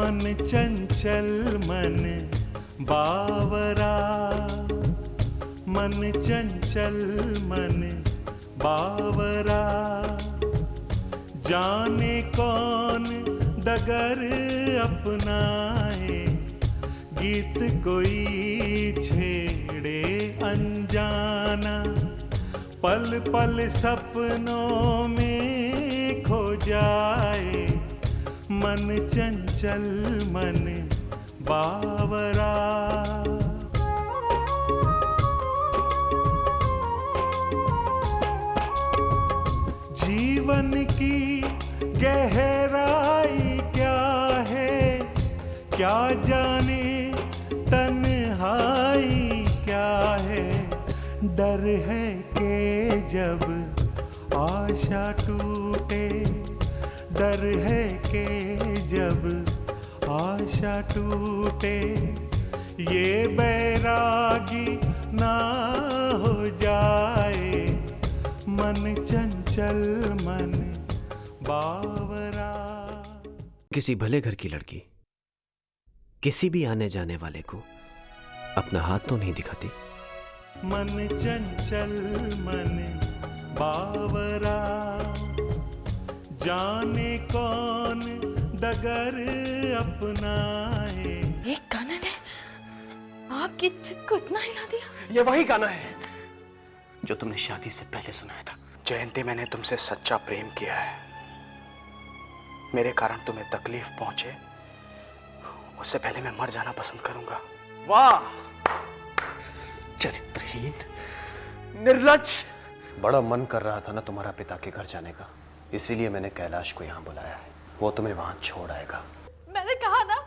मन चंचल मन बावरा, मन चंचल मन बावरा, जाने कौन डगर अपनाए, गीत कोई छेड़े अनजाना, पल पल सपनों में खो जाए, मन चंचल मन बावरा। जीवन की गहराई क्या है, क्या जाने तन्हाई क्या है, डर है कि जब आशा टूटे, डर है कि जब आशा टूटे, ये बैरागी ना हो जाए, मन चंचल मन बावरा। किसी भले घर की लड़की किसी भी आने जाने वाले को अपना हाथ तो नहीं दिखाती। मन चंचल मन बावरा, जाने कौन डगर अपनाए। ये गाना ने आपकी चित को इतना हिला दिया? ये वही गाना है जो तुमने शादी से पहले सुनाया था। जयंती, मैंने तुमसे सच्चा प्रेम किया है। मेरे कारण तुम्हें तकलीफ पहुंचे उससे पहले मैं मर जाना पसंद करूंगा। वाह, चरित्रहीन, निर्लज्ज। बड़ा मन कर रहा था ना तुम्हारा पिता के घर जाने का, इसीलिए मैंने कैलाश को यहाँ बुलाया है। वो तुम्हें वहां छोड़ आएगा। मैंने कहा ना,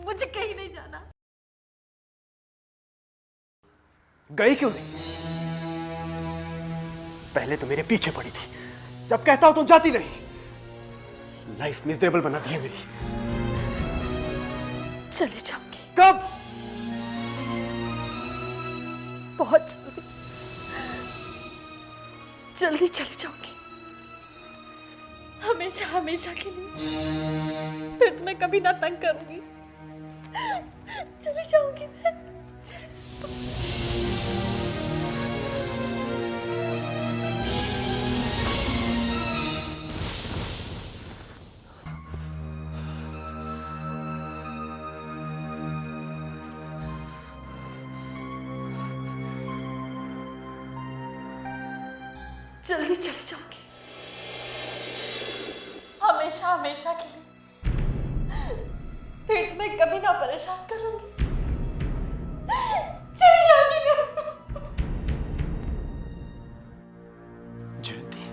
मुझे कहीं नहीं जाना। गई क्यों नहीं? पहले तो मेरे पीछे पड़ी थी, जब कहता हूं तो जाती नहीं। लाइफ मिजरेबल बना दी है मेरी। चली जाऊंगी। कब? बहुत जल्दी, जल्दी चली जाऊंगी, हमेशा हमेशा के लिए। फिर तुम्हें कभी ना तंग करूंगी। चली जाऊंगी मैं। जल्दी चली जाऊंगी, हमेशा हमेशा के लिए। फिर तुम्हें कभी ना परेशान करूंगी। चली जाऊंगी मैं। जयंती,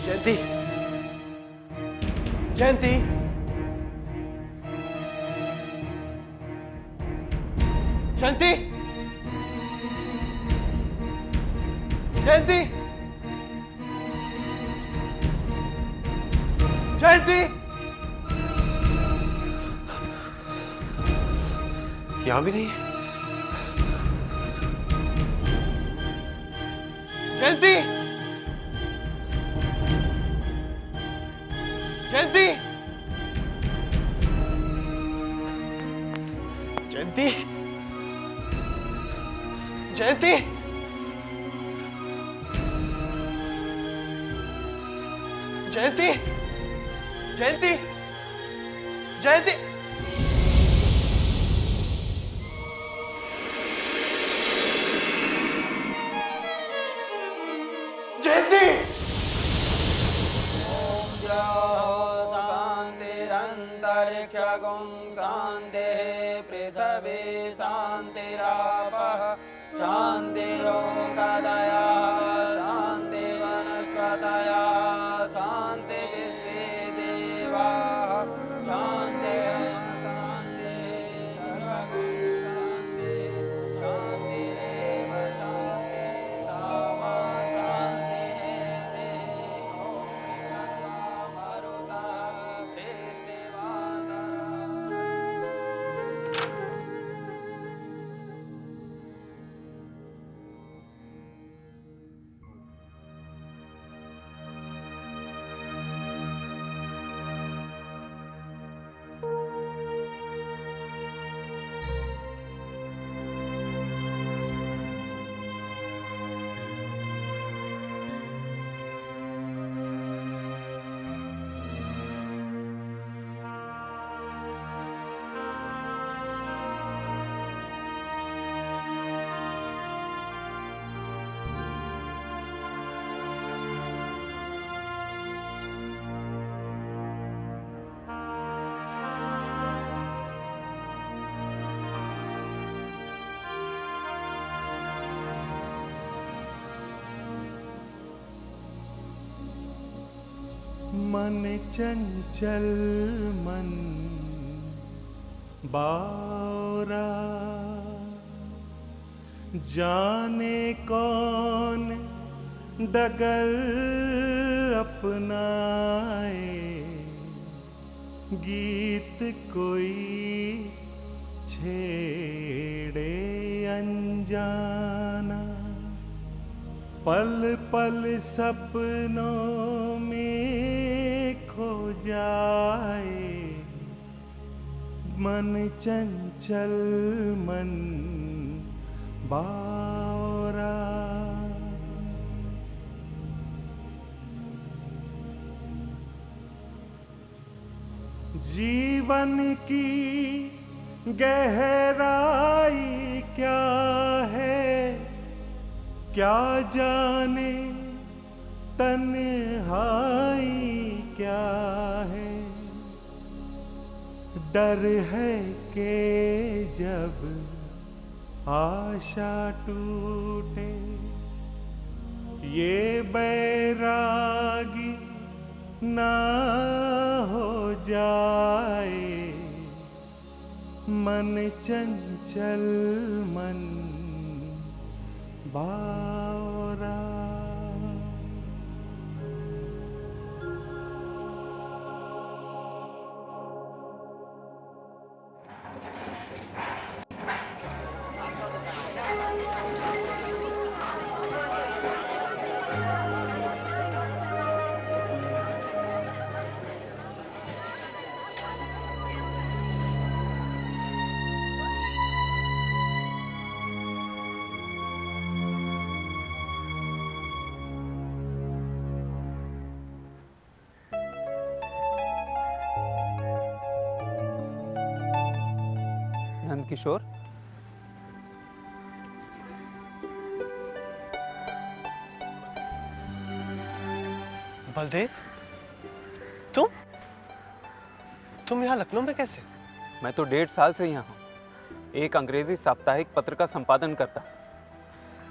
जयंती, जयंती, जयंती, जयंती, जयंती। यहां भी नहीं है। जयंती, जयंती, जयंती, जयंती, जयंती, जयंती, जयंती। जयंती। शांतिरंतरिक्षगुं शांतिः पृथिवी शांतिरापः शांतिरोषधयः शांतिवनस्पतयः शांतिर्विश्वे देवाः शान्तिः मन चंचल मन बावरा, जाने कौन डगर अपनाए, गीत कोई छेड़े अनजाना, पल पल सपनों में खो जाए, मन चंचल मन बावरा। जीवन की गहराई क्या है, क्या जाने तन्हाई क्या है, डर है कि जब आशा टूटे, ये बैरागी ना हो जाए, मन चंचल मन बावरा। नंद किशोर, बलदेव, तुम यहाँ लखनऊ में कैसे? मैं तो 1.5 साल से यहाँ हूँ। एक अंग्रेजी साप्ताहिक पत्र का संपादन करता,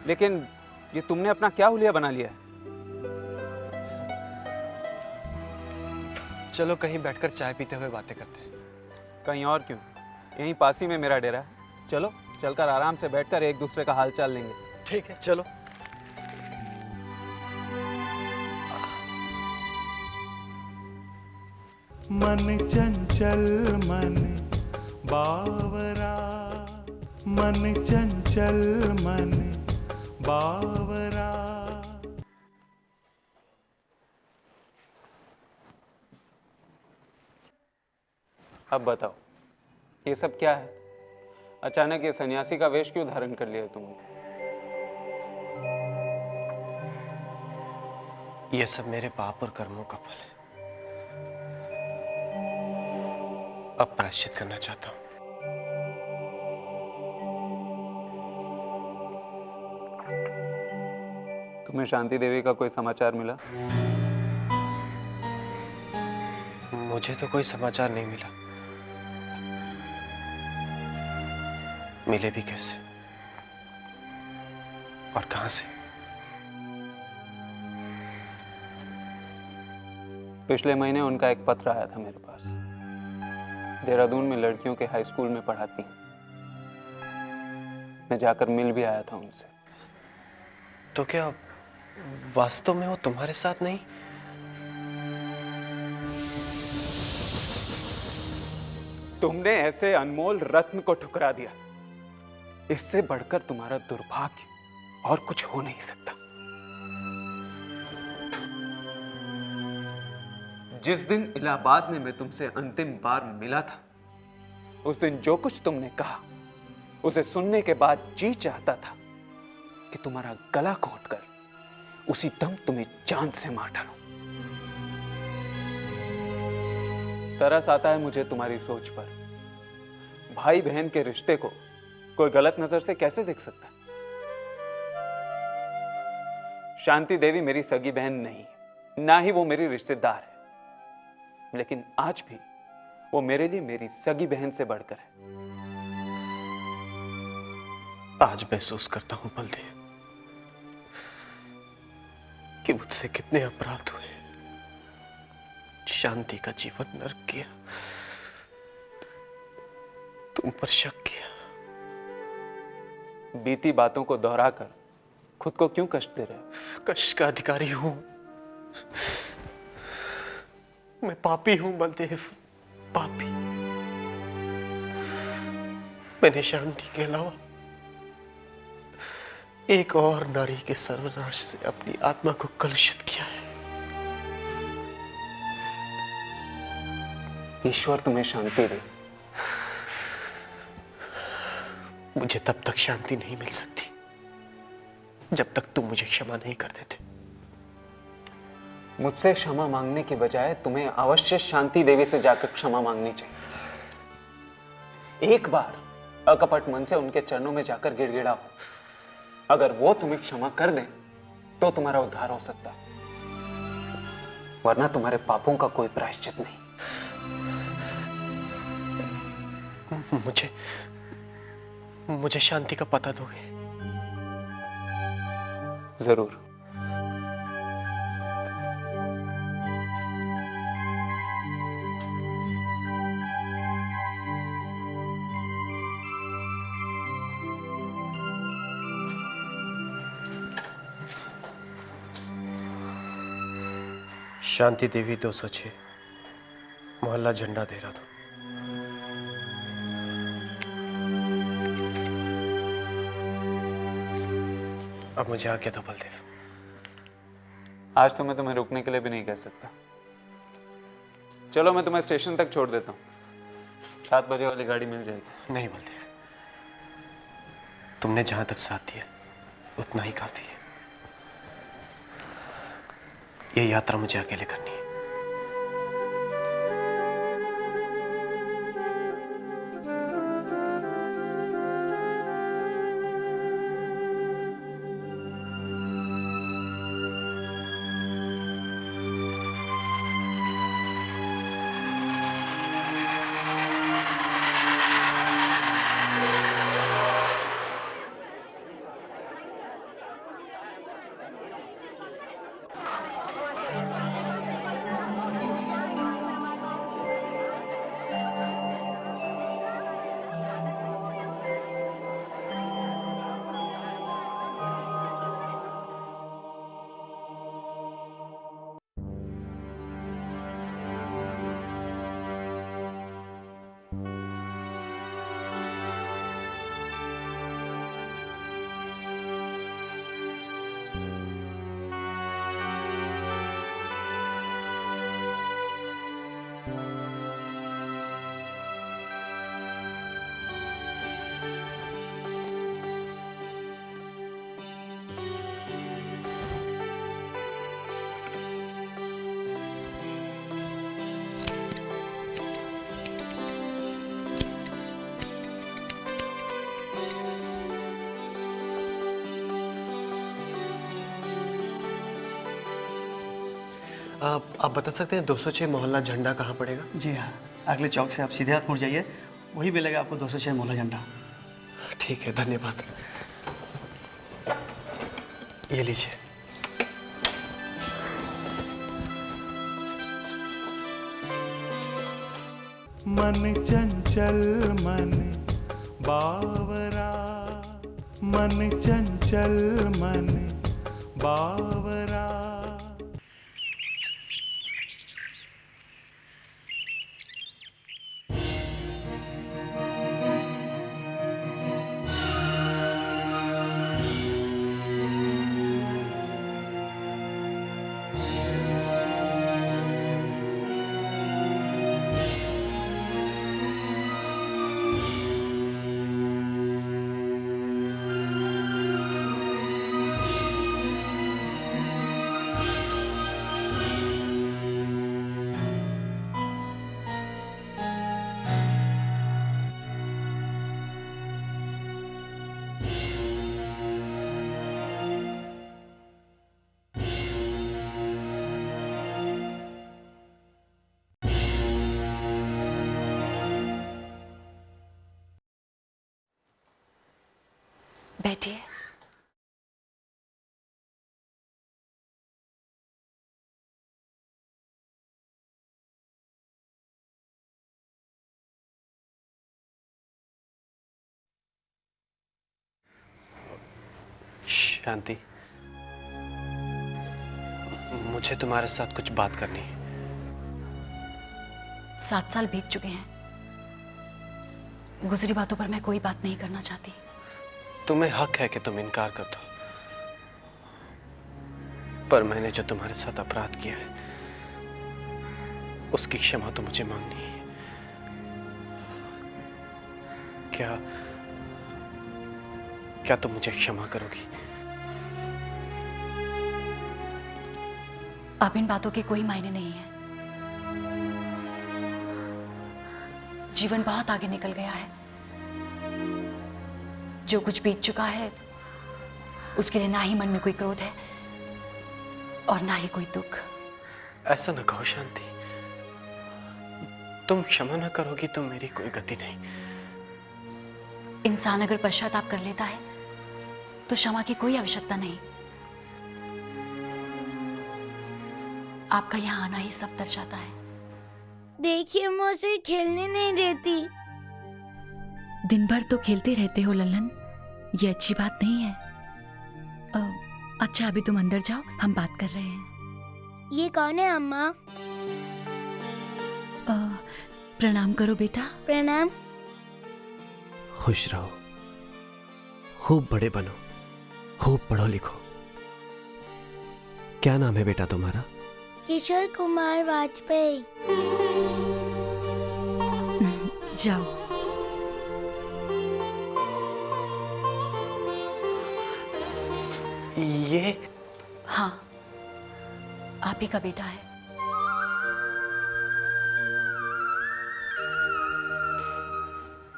लेकिन ये तुमने अपना क्या हुलिया बना लिया है? चलो कहीं बैठकर चाय पीते हुए बातें करते हैं। कहीं और क्यों, यहीं पास ही में मेरा डेरा है। चलो चलकर आराम से बैठकर एक दूसरे का हाल चाल लेंगे। ठीक है, चलो। मन चंचल मन बावरा, मन चंचल मन बावरा। अब बताओ, ये सब क्या है? अचानक ये सन्यासी का वेश क्यों धारण कर लिया तुमने? ये सब मेरे पाप और कर्मों का फल है। अब प्रायश्चित करना चाहता हूं। तुम्हें शांति देवी का कोई समाचार मिला? मुझे तो कोई समाचार नहीं मिला। मिले भी कैसे और कहां से? पिछले महीने उनका एक पत्र आया था मेरे पास। देहरादून में लड़कियों के हाई स्कूल में पढ़ाती हैं। मैं जाकर मिल भी आया था उनसे। तो क्या वास्तव में वो तुम्हारे साथ नहीं? तुमने ऐसे अनमोल रत्न को ठुकरा दिया। इससे बढ़कर तुम्हारा दुर्भाग्य और कुछ हो नहीं सकता। जिस दिन इलाहाबाद में मैं तुमसे अंतिम बार मिला था, उस दिन जो कुछ तुमने कहा, उसे सुनने के बाद जी चाहता था कि तुम्हारा गला घोंटकर उसी दम तुम्हें जान से मार डालूं। तरस आता है मुझे तुम्हारी सोच पर। भाई बहन के रिश्ते को कोई गलत नजर से कैसे देख सकता? शांति देवी मेरी सगी बहन नहीं, ना ही वो मेरी रिश्तेदार है, लेकिन आज भी वो मेरे लिए मेरी सगी बहन से बढ़कर है। आज महसूस करता हूं बलदेव कि मुझसे कितने अपराध हुए, शांति का जीवन नरक किया, तुम पर शक किया। बीती बातों को दोहराकर खुद को क्यों कष्ट दे रहे हो? कष्ट का अधिकारी हूं मैं, पापी हूं बलदेव, पापी। मैंने शांति के अलावा एक और नारी के सर्वनाश से अपनी आत्मा को कलुषित किया है। ईश्वर तुम्हें शांति दे। मुझे तब तक शांति नहीं मिल सकती जब तक तुम मुझे क्षमा नहीं कर देते। मुझसे क्षमा मांगने के बजाय तुम्हें अवश्य शांति देवी से जाकर क्षमा मांगनी चाहिए। एक बार अकपट मन से उनके चरणों में जाकर गिड़गिड़ाओ। अगर वो तुम्हें क्षमा कर दें तो तुम्हारा उद्धार हो सकता है, वरना तुम्हारे पापों का कोई प्रायश्चित नहीं। मुझे शांति का पता दोगे? जरूर। शांति देवी 206 मोहल्ला झंडा दे रहा था। अब मुझे आज्ञा दो बलदेव। आज तो मैं तुम्हें रुकने के लिए भी नहीं कह सकता। चलो मैं तुम्हें स्टेशन तक छोड़ देता हूँ, 7 बजे वाली गाड़ी मिल जाएगी। नहीं बलदेव, तुमने जहां तक साथ दिया उतना ही काफी है। ये यात्रा मुझे अकेले करनी है। आप बता सकते हैं 206 मोहल्ला झंडा कहाँ पड़ेगा? जी हाँ, अगले चौक से आप सीधे हाथ मुड़ जाइए, वही मिलेगा आपको 206 मोहल्ला झंडा। ठीक है, धन्यवाद। ये लीजिए। मन चंचल मन बावरा, मन चंचल मन बावरा। बैठिए। शांति, मुझे तुम्हारे साथ कुछ बात करनी है। 7 साल बीत चुके हैं। गुजरी बातों पर मैं कोई बात नहीं करना चाहती। तुम्हें हक है कि तुम इनकार कर दो, पर मैंने जो तुम्हारे साथ अपराध किया है उसकी क्षमा तो मुझे मांगनी है। क्या तुम मुझे क्षमा करोगी? अब इन बातों के कोई मायने नहीं है। जीवन बहुत आगे निकल गया है। जो कुछ बीत चुका है उसके लिए ना ही मन में कोई क्रोध है और ना ही कोई दुख। ऐसा न कहो शांति, तुम क्षमा न करोगी तो मेरी कोई गति नहीं। इंसान अगर पश्चाताप कर लेता है तो क्षमा की कोई आवश्यकता नहीं। आपका यहाँ आना ही सब दर्शाता है। देखिए, मुझे खेलने नहीं देती। दिन भर तो खेलते रहते हो लल्लन, ये अच्छी बात नहीं है। अच्छा, अभी तुम अंदर जाओ, हम बात कर रहे हैं। ये कौन है अम्मा? प्रणाम करो बेटा। प्रणाम। खुश रहो, खूब बड़े बनो, खूब पढ़ो लिखो। क्या नाम है बेटा तुम्हारा? किशोर कुमार वाजपेयी। जाओ। ये? हाँ, आप ही का बेटा है।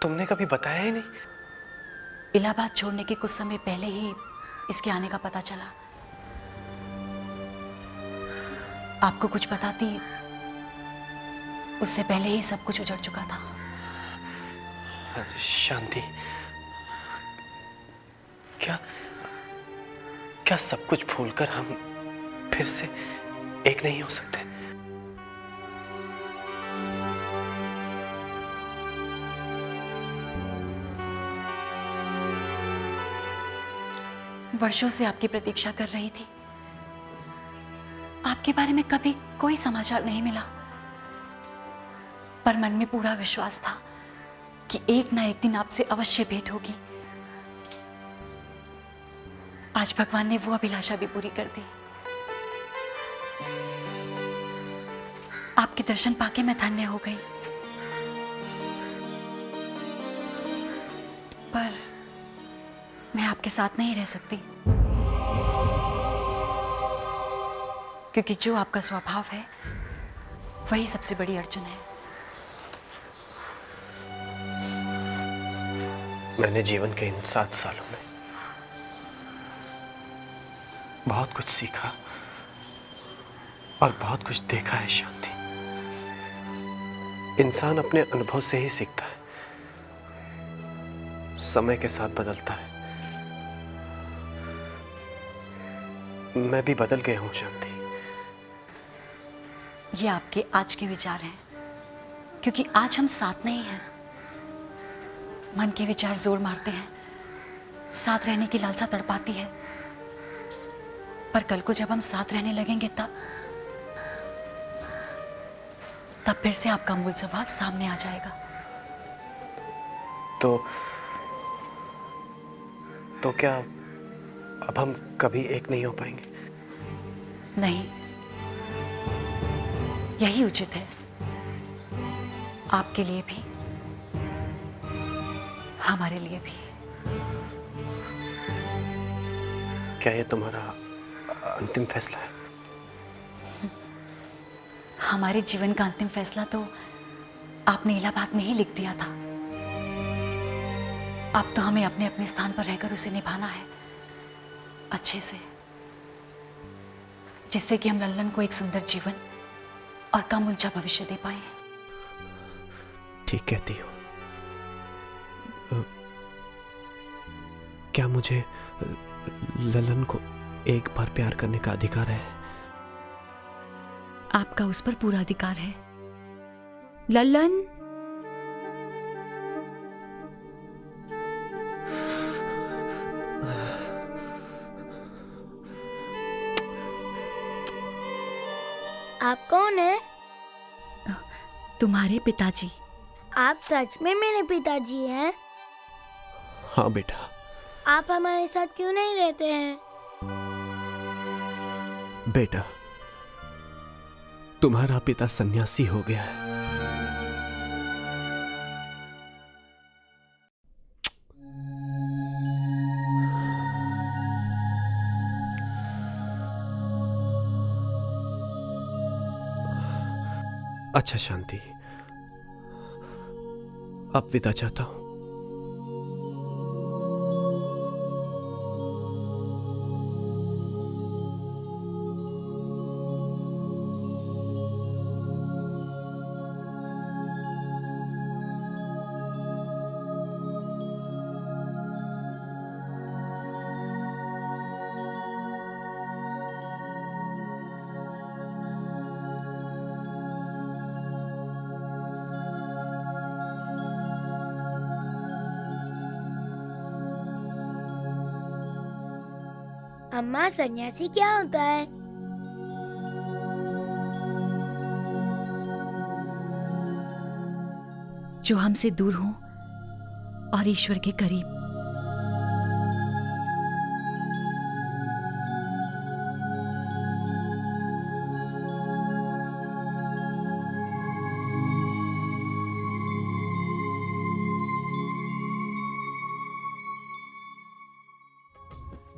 तुमने कभी बताया ही नहीं। इलाहाबाद छोड़ने के कुछ समय पहले ही इसके आने का पता चला। आपको कुछ बताती उससे पहले ही सब कुछ उजड़ चुका था। शांति, क्या सब कुछ भूलकर हम फिर से एक नहीं हो सकते? वर्षों से आपकी प्रतीक्षा कर रही थी। आपके बारे में कभी कोई समाचार नहीं मिला, पर मन में पूरा विश्वास था कि एक ना एक दिन आपसे अवश्य भेंट होगी। आज भगवान ने वो अभिलाषा भी पूरी कर दी। आपके दर्शन पाके मैं धन्य हो गई, पर मैं आपके साथ नहीं रह सकती, क्योंकि जो आपका स्वभाव है वही सबसे बड़ी अड़चन है। मैंने जीवन के इन 7 सालों में बहुत कुछ सीखा और बहुत कुछ देखा है शांति। इंसान अपने अनुभव से ही सीखता है, समय के साथ बदलता है। मैं भी बदल गया हूं शांति। ये आपके आज के विचार हैं, क्योंकि आज हम साथ नहीं हैं। मन के विचार जोर मारते हैं, साथ रहने की लालसा तड़पाती है, पर कल को जब हम साथ रहने लगेंगे तब फिर से आपका मूल स्वभाव सामने आ जाएगा। तो क्या अब हम कभी एक नहीं हो पाएंगे? नहीं, यही उचित है, आपके लिए भी, हमारे लिए भी। क्या ये तुम्हारा अंतिम फैसला है? हमारे जीवन का अंतिम फैसला तो आपने इलाहाबाद में ही लिख दिया था। अब तो हमें अपने अपने स्थान पर रहकर उसे निभाना है अच्छे से, जिससे कि हम लल्लन को एक सुंदर जीवन और कम उलझा भविष्य दे पाए। ठीक कहती हो। क्या मुझे ललन को एक बार प्यार करने का अधिकार है? आपका उस पर पूरा अधिकार है। लल्लन, आप कौन है? तुम्हारे पिताजी। आप सच में मेरे पिताजी हैं? हाँ बेटा। आप हमारे साथ क्यों नहीं रहते हैं? बेटा, तुम्हारा पिता सन्यासी हो गया है। अच्छा शांति, अब विदा चाहता हूं। अम्मा, सन्यासी क्या होता है? जो हमसे दूर हो और ईश्वर के करीब।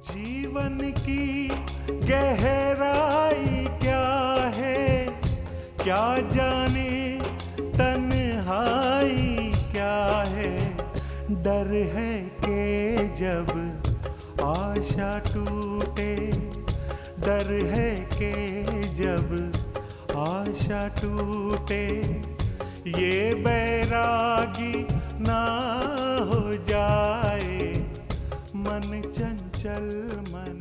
जीवन की गहराई क्या है, क्या जाने तन्हाई क्या है। डर है कि जब आशा टूटे, डर है कि जब आशा टूटे, ये बैरागी ना हो जाए। मन चंचल मन